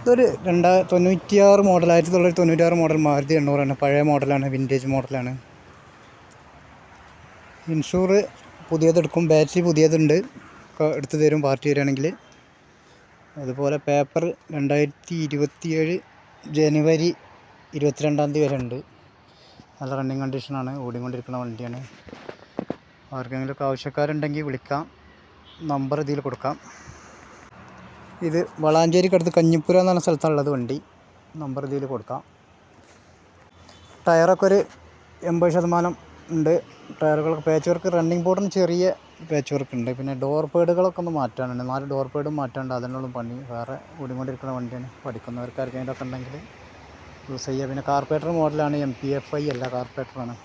ഇതൊരു 96 model, 1996 model Maruti 800 പഴയ മോഡലാണ്, വിൻറ്റേജ് മോഡലാണ്. ഇൻഷൂർ പുതിയതെടുക്കും, ബാറ്ററി പുതിയതുണ്ട്, എടുത്തു തരും പാർട്ടി വരികയാണെങ്കിൽ. അതുപോലെ പേപ്പർ 2027 ജനുവരി 22 വരെ ഉണ്ട്. നല്ല റണ്ണിങ് കണ്ടീഷനാണ്, ഓടിക്കൊണ്ടിരിക്കുന്ന വണ്ടിയാണ്. ആർക്കെങ്കിലുമൊക്കെ ആവശ്യക്കാരുണ്ടെങ്കിൽ വിളിക്കാം, നമ്പർ ഇതിൽ കൊടുക്കാം. ഇത് വളാഞ്ചേരിക്കടുത്ത് കഞ്ഞിപ്പുര എന്ന് പറഞ്ഞ സ്ഥലത്താണുള്ളത് വണ്ടി. നമ്പർ ഇതിൽ കൊടുക്കാം. ടയറൊക്കെ ഒരു 80% ഉണ്ട്. ടയറുകളൊക്കെ പാച്ച് വർക്ക്, റണ്ണിങ് ബോർഡിന് ചെറിയ പാച്ച് വർക്ക് ഉണ്ട്. പിന്നെ ഡോർ പേഡുകളൊക്കെ ഒന്ന് മാറ്റാനുണ്ട്, 4 ഡോർ പേഡും മാറ്റാണ്ട്. അതിനുള്ള പണി. വേറെ ഓടിക്കൊണ്ടിരിക്കുന്ന വണ്ടിയാണ്. പഠിക്കുന്നവർക്ക് ആർക്കെങ്കിലുമൊക്കെ ഉണ്ടെങ്കിൽ യൂസ് ചെയ്യുക. പിന്നെ കാർപ്പറേറ്റർ മോഡലാണ്, MPFI അല്ല, കാർപ്പറേറ്ററാണ്.